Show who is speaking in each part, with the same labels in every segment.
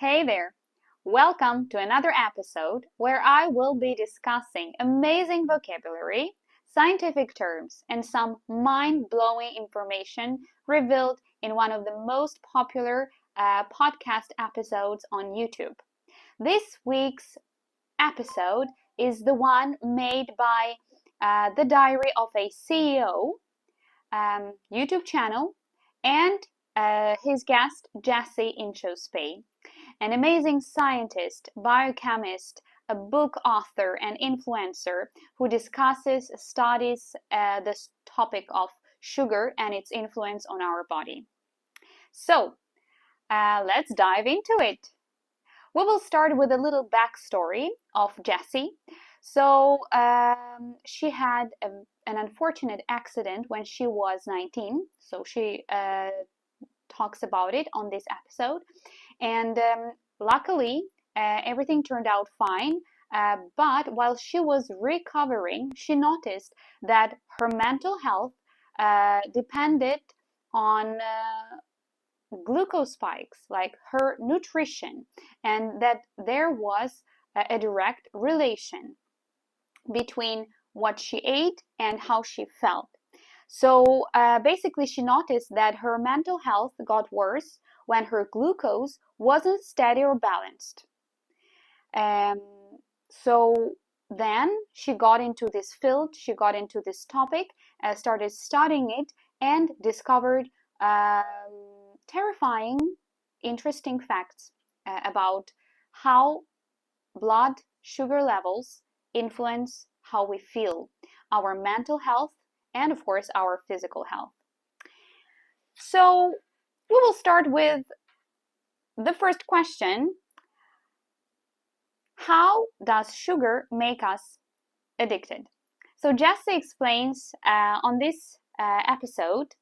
Speaker 1: Hey there! Welcome to another episode where I will be discussing amazing vocabulary, scientific terms, and some mind-blowing information revealed in one of the most popular podcast episodes on YouTube. This week's episode is the one made by the Diary of a CEO YouTube channel and his guest Jessie Inchauspé, an amazing scientist, biochemist, a book author, and influencer who studies this topic of sugar and its influence on our body. So, let's dive into it. We will start with a little backstory of Jessie. So, she had an unfortunate accident when she was 19. So, she talks about it on this episode. And luckily, everything turned out fine. But while she was recovering, she noticed that her mental health depended on glucose spikes, like her nutrition, and that there was a direct relation between what she ate and how she felt. So basically, she noticed that her mental health got worse when her glucose wasn't steady or balanced. So then she got into this field, she got into this topic, started studying it, and discovered terrifying, interesting facts about how blood sugar levels influence how we feel, our mental health, and of course our physical health. So we will start with the first question. How does sugar make us addicted? So Jessie explains on this episode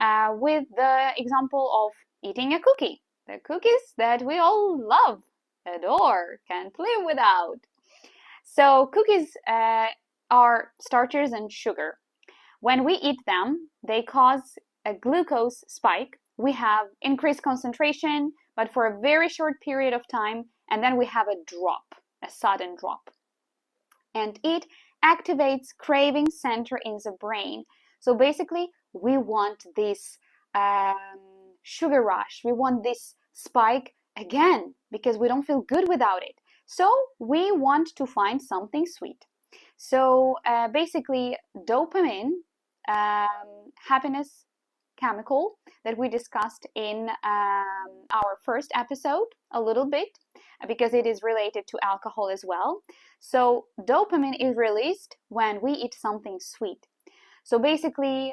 Speaker 1: with the example of eating a cookie. The cookies that we all love, adore, can't live without. So cookies are starches and sugar. When we eat them, they cause a glucose spike. We have increased concentration, but for a very short period of time, and then we have a drop, a sudden drop. And it activates craving center in the brain. So basically, we want this sugar rush. We want this spike again because we don't feel good without it. So we want to find something sweet. So basically, dopamine, happiness chemical that we discussed in our first episode a little bit, because it is related to alcohol as well. So dopamine is released when we eat something sweet. So basically,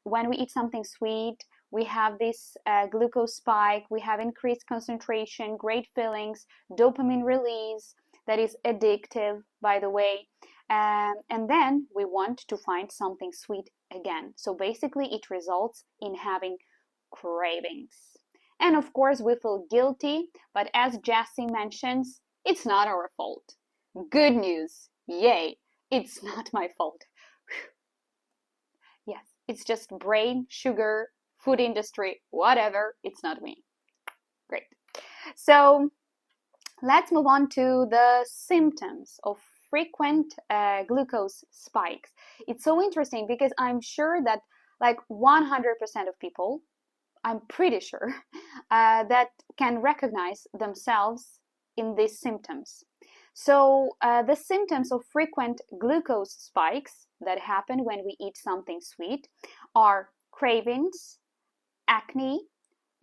Speaker 1: when we eat something sweet, we have this glucose spike, we have increased concentration, great feelings, dopamine release that is addictive, by the way. And then we want to find something sweet again. So basically, it results in having cravings. And of course, we feel guilty, but as Jessie mentions, it's not our fault. Good news. Yay. It's not my fault. Yes, it's just brain, sugar, food industry, whatever. It's not me. Great. So let's move on to the symptoms of frequent glucose spikes. It's so interesting because I'm sure that like 100% of people, I'm pretty sure, that can recognize themselves in these symptoms. So the symptoms of frequent glucose spikes that happen when we eat something sweet are cravings, acne,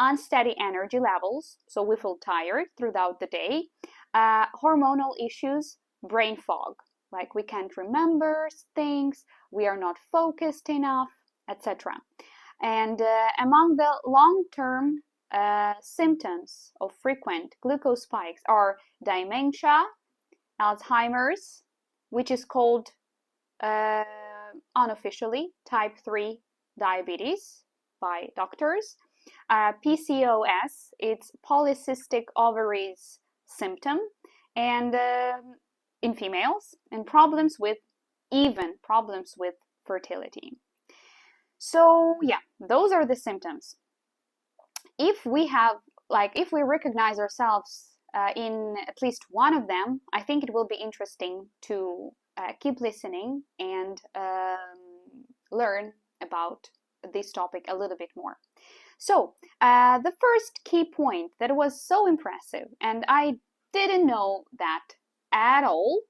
Speaker 1: unsteady energy levels, so we feel tired throughout the day, hormonal issues, brain fog, like we can't remember things, we are not focused enough, etc. And among the long-term symptoms of frequent glucose spikes are dementia, Alzheimer's, which is called unofficially type 3 diabetes by doctors, PCOS, it's polycystic ovaries symptom, and in females, and problems with fertility. So yeah, those are the symptoms. If we have like if we recognize ourselves in at least one of them, I think it will be interesting to keep listening and learn about this topic a little bit more. So the first key point that was so impressive, and I didn't know that at all,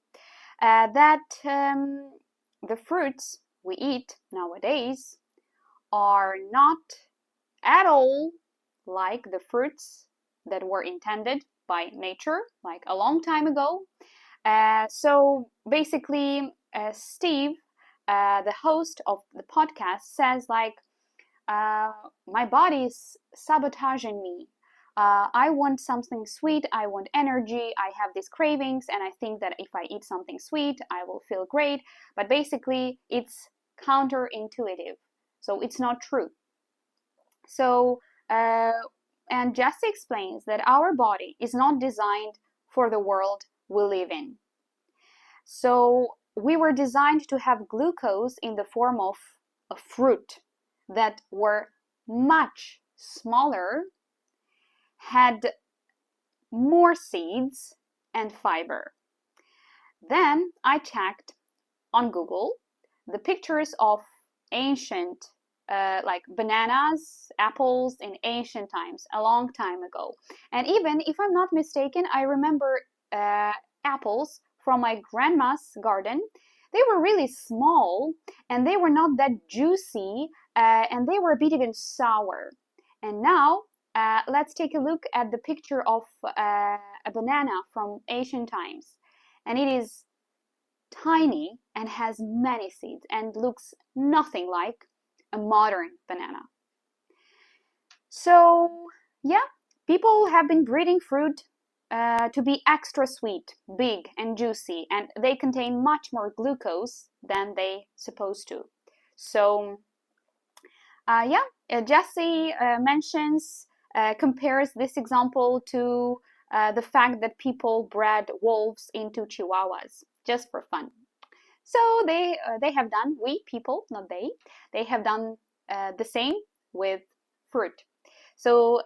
Speaker 1: that the fruits we eat nowadays are not at all like the fruits that were intended by nature, like a long time ago. So basically, Steve, the host of the podcast, says like, my body is sabotaging me. I want something sweet, I want energy, I have these cravings, and I think that if I eat something sweet, I will feel great. But basically, it's counterintuitive. So it's not true. So, and Jessie explains that our body is not designed for the world we live in. So we were designed to have glucose in the form of a fruit that were much smaller, had more seeds and fiber. Then I checked on Google the pictures of ancient like bananas, apples in ancient times, a long time ago. And even if I'm not mistaken, I remember apples from my grandma's garden. They were really small and they were not that juicy and they were a bit even sour. And now let's take a look at the picture of a banana from ancient times. And it is tiny and has many seeds and looks nothing like a modern banana. So yeah, people have been breeding fruit to be extra sweet, big and juicy, and they contain much more glucose than they supposed to. So Jessie compares this example to the fact that people bred wolves into chihuahuas just for fun. So they have done, we people, not they have done the same with fruit. So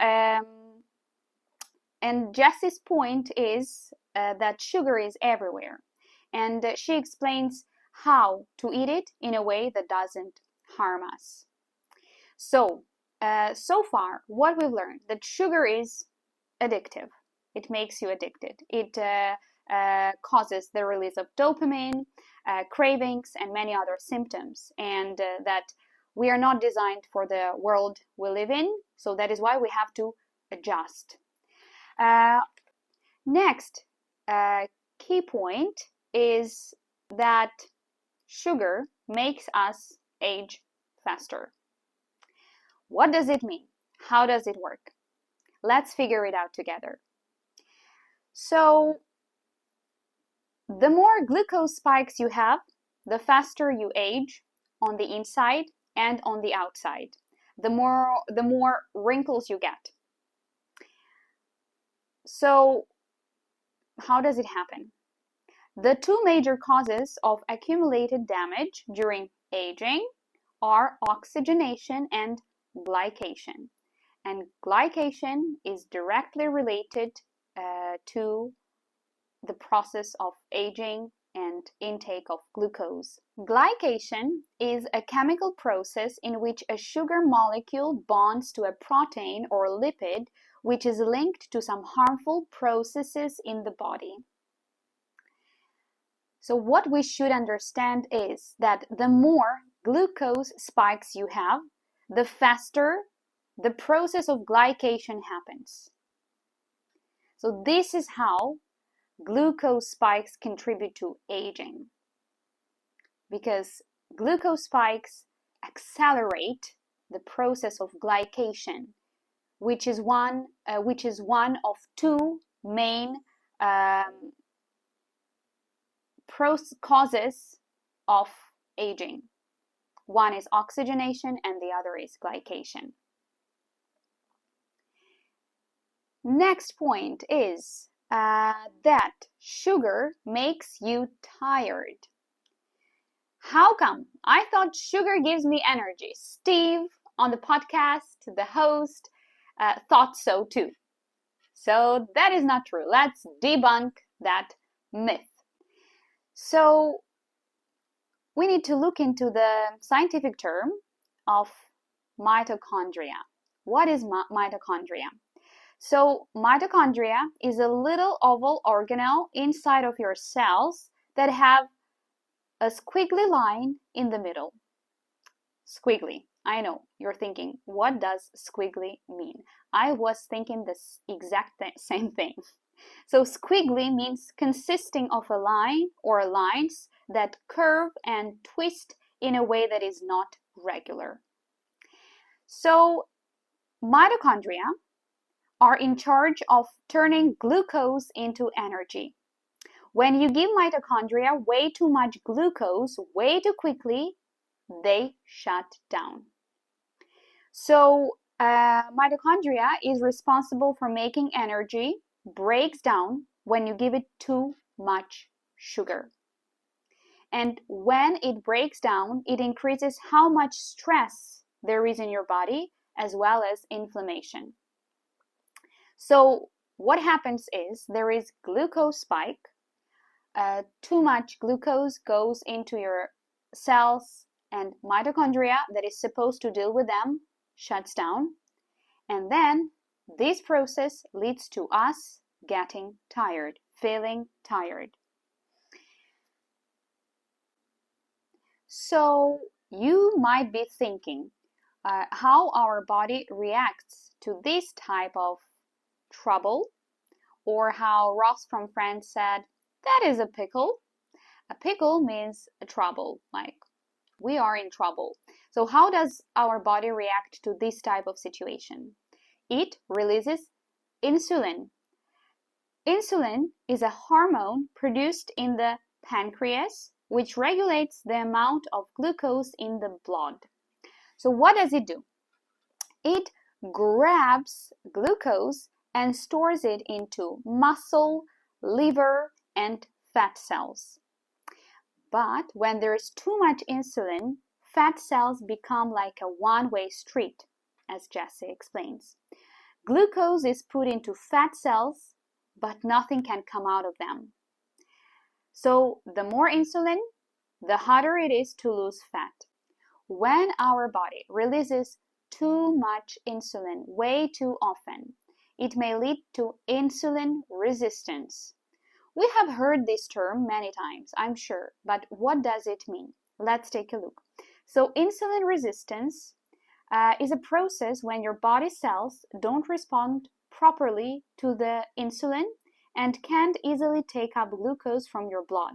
Speaker 1: and Jessie's point is that sugar is everywhere, and she explains how to eat it in a way that doesn't harm us. So so far what we've learned, that sugar is addictive. It makes you addicted. It causes the release of dopamine, cravings, and many other symptoms, and that we are not designed for the world we live in, so that is why we have to adjust. Next key point is that sugar makes us age faster. What does it mean? How does it work? Let's figure it out together. So the more glucose spikes you have, the faster you age on the inside and on the outside. The more wrinkles you get. So how does it happen? The two major causes of accumulated damage during aging are oxygenation and glycation. And glycation is directly related to the process of aging and intake of glucose. Glycation is a chemical process in which a sugar molecule bonds to a protein or lipid which is linked to some harmful processes in the body. So what we should understand is that the more glucose spikes you have, the faster the process of glycation happens. So this is how glucose spikes contribute to aging, because glucose spikes accelerate the process of glycation, which is one of two main causes of aging. One is oxygenation and the other is glycation. Next point is that sugar makes you tired. How come? I thought sugar gives me energy. Steve on the podcast, the host, thought so too. So that is not true. Let's debunk that myth. So we need to look into the scientific term of mitochondria. What is mitochondria? So mitochondria is a little oval organelle inside of your cells that have a squiggly line in the middle. Squiggly. I know, you're thinking, what does squiggly mean? I was thinking the exact same thing. So squiggly means consisting of a line or lines that curve and twist in a way that is not regular. So mitochondria are in charge of turning glucose into energy. When you give mitochondria way too much glucose way too quickly, they shut down. So mitochondria is responsible for making energy, breaks down when you give it too much sugar. And when it breaks down, it increases how much stress there is in your body, as well as inflammation. So what happens is there is glucose spike. Too much glucose goes into your cells, and mitochondria that is supposed to deal with them shuts down. And then this process leads to us getting tired, feeling tired. So you might be thinking how our body reacts to this type of trouble, or how Ross from France said, that is a pickle. A pickle means a trouble, like we are in trouble. So how does our body react to this type of situation? It releases insulin. Insulin is a hormone produced in the pancreas, which regulates the amount of glucose in the blood. So what does it do? It grabs glucose and stores it into muscle, liver, and fat cells. But when there is too much insulin, fat cells become like a one-way street, as Jessie explains. Glucose is put into fat cells, but nothing can come out of them. So the more insulin, the harder it is to lose fat. When our body releases too much insulin way too often, it may lead to insulin resistance. We have heard this term many times, I'm sure, but what does it mean? Let's take a look. So insulin resistance is a process when your body cells don't respond properly to the insulin and can't easily take up glucose from your blood.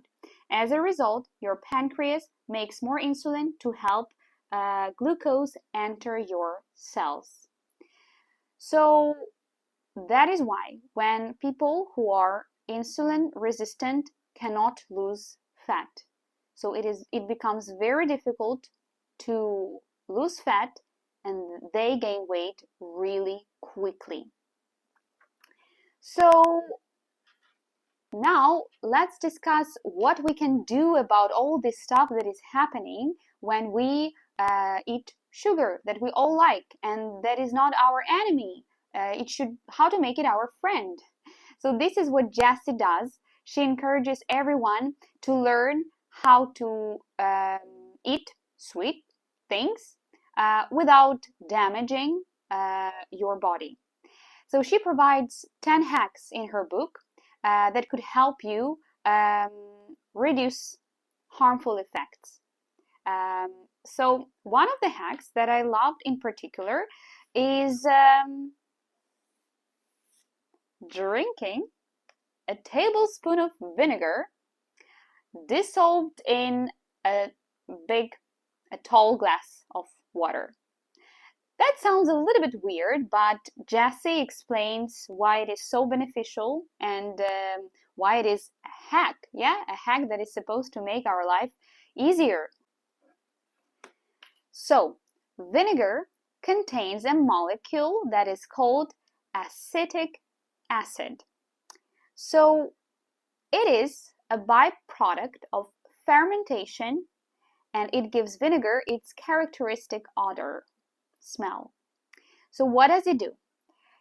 Speaker 1: As a result, your pancreas makes more insulin to help glucose enter your cells. So that is why when people who are insulin resistant cannot lose fat. So it becomes very difficult to lose fat, and they gain weight really quickly. So now let's discuss what we can do about all this stuff that is happening when we eat sugar that we all like and that is not our enemy. How to make it our friend. So this is what Jessie does. She encourages everyone to learn how to eat sweet things without damaging your body. So she provides 10 hacks in her book that could help you reduce harmful effects. So one of the hacks that I loved in particular is drinking a tablespoon of vinegar dissolved in a tall glass of water. That sounds a little bit weird, but Jessie explains why it is so beneficial and why it is a hack. Yeah, a hack that is supposed to make our life easier. So, vinegar contains a molecule that is called acetic acid. So, it is a byproduct of fermentation, and it gives vinegar its characteristic odor, smell. So what does it do?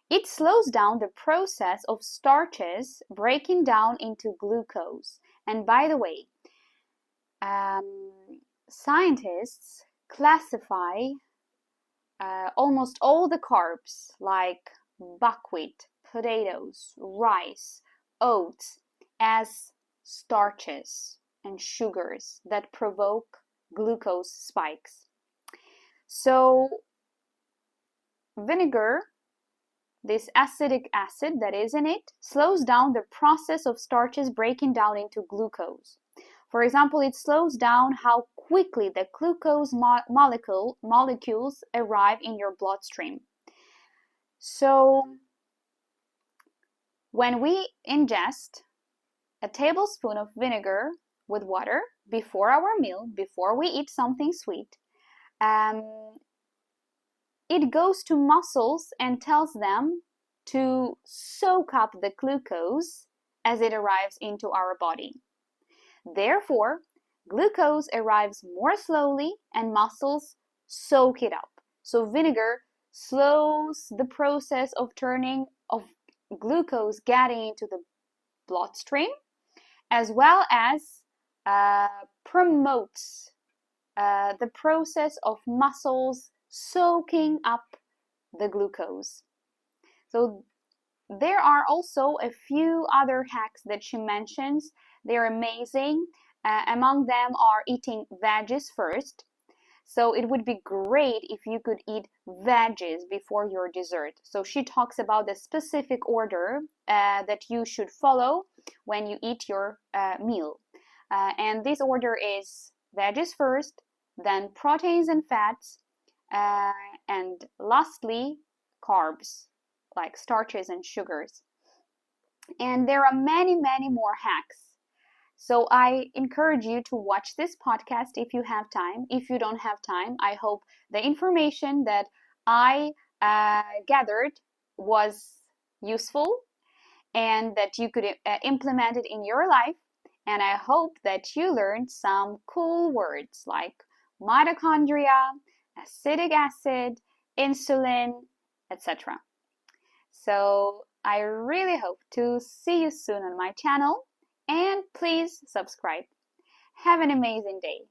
Speaker 1: It slows down the process of starches breaking down into glucose. And by the way, scientists classify almost all the carbs like buckwheat, potatoes, rice, oats as starches and sugars that provoke glucose spikes. So vinegar, this acetic acid that is in it, slows down the process of starches breaking down into glucose. For example, it slows down how quickly the glucose molecules arrive in your bloodstream. So when we ingest a tablespoon of vinegar with water before our meal, before we eat something sweet, it goes to muscles and tells them to soak up the glucose as it arrives into our body. Therefore, glucose arrives more slowly and muscles soak it up. So vinegar slows the process of glucose getting into the bloodstream, as well as promotes the process of muscles soaking up the glucose. So there are also a few other hacks that she mentions. They're amazing. Among them are eating veggies first. So it would be great if you could eat veggies before your dessert. So she talks about the specific order that you should follow when you eat your meal. And this order is veggies first, then proteins and fats, and lastly, carbs, like starches and sugars. And there are many, many more hacks. So I encourage you to watch this podcast if you have time. If you don't have time, I hope the information that I gathered was useful and that you could implement it in your life. And I hope that you learned some cool words like mitochondria, acetic acid, insulin, etc. So I really hope to see you soon on my channel, and please subscribe. Have an amazing day.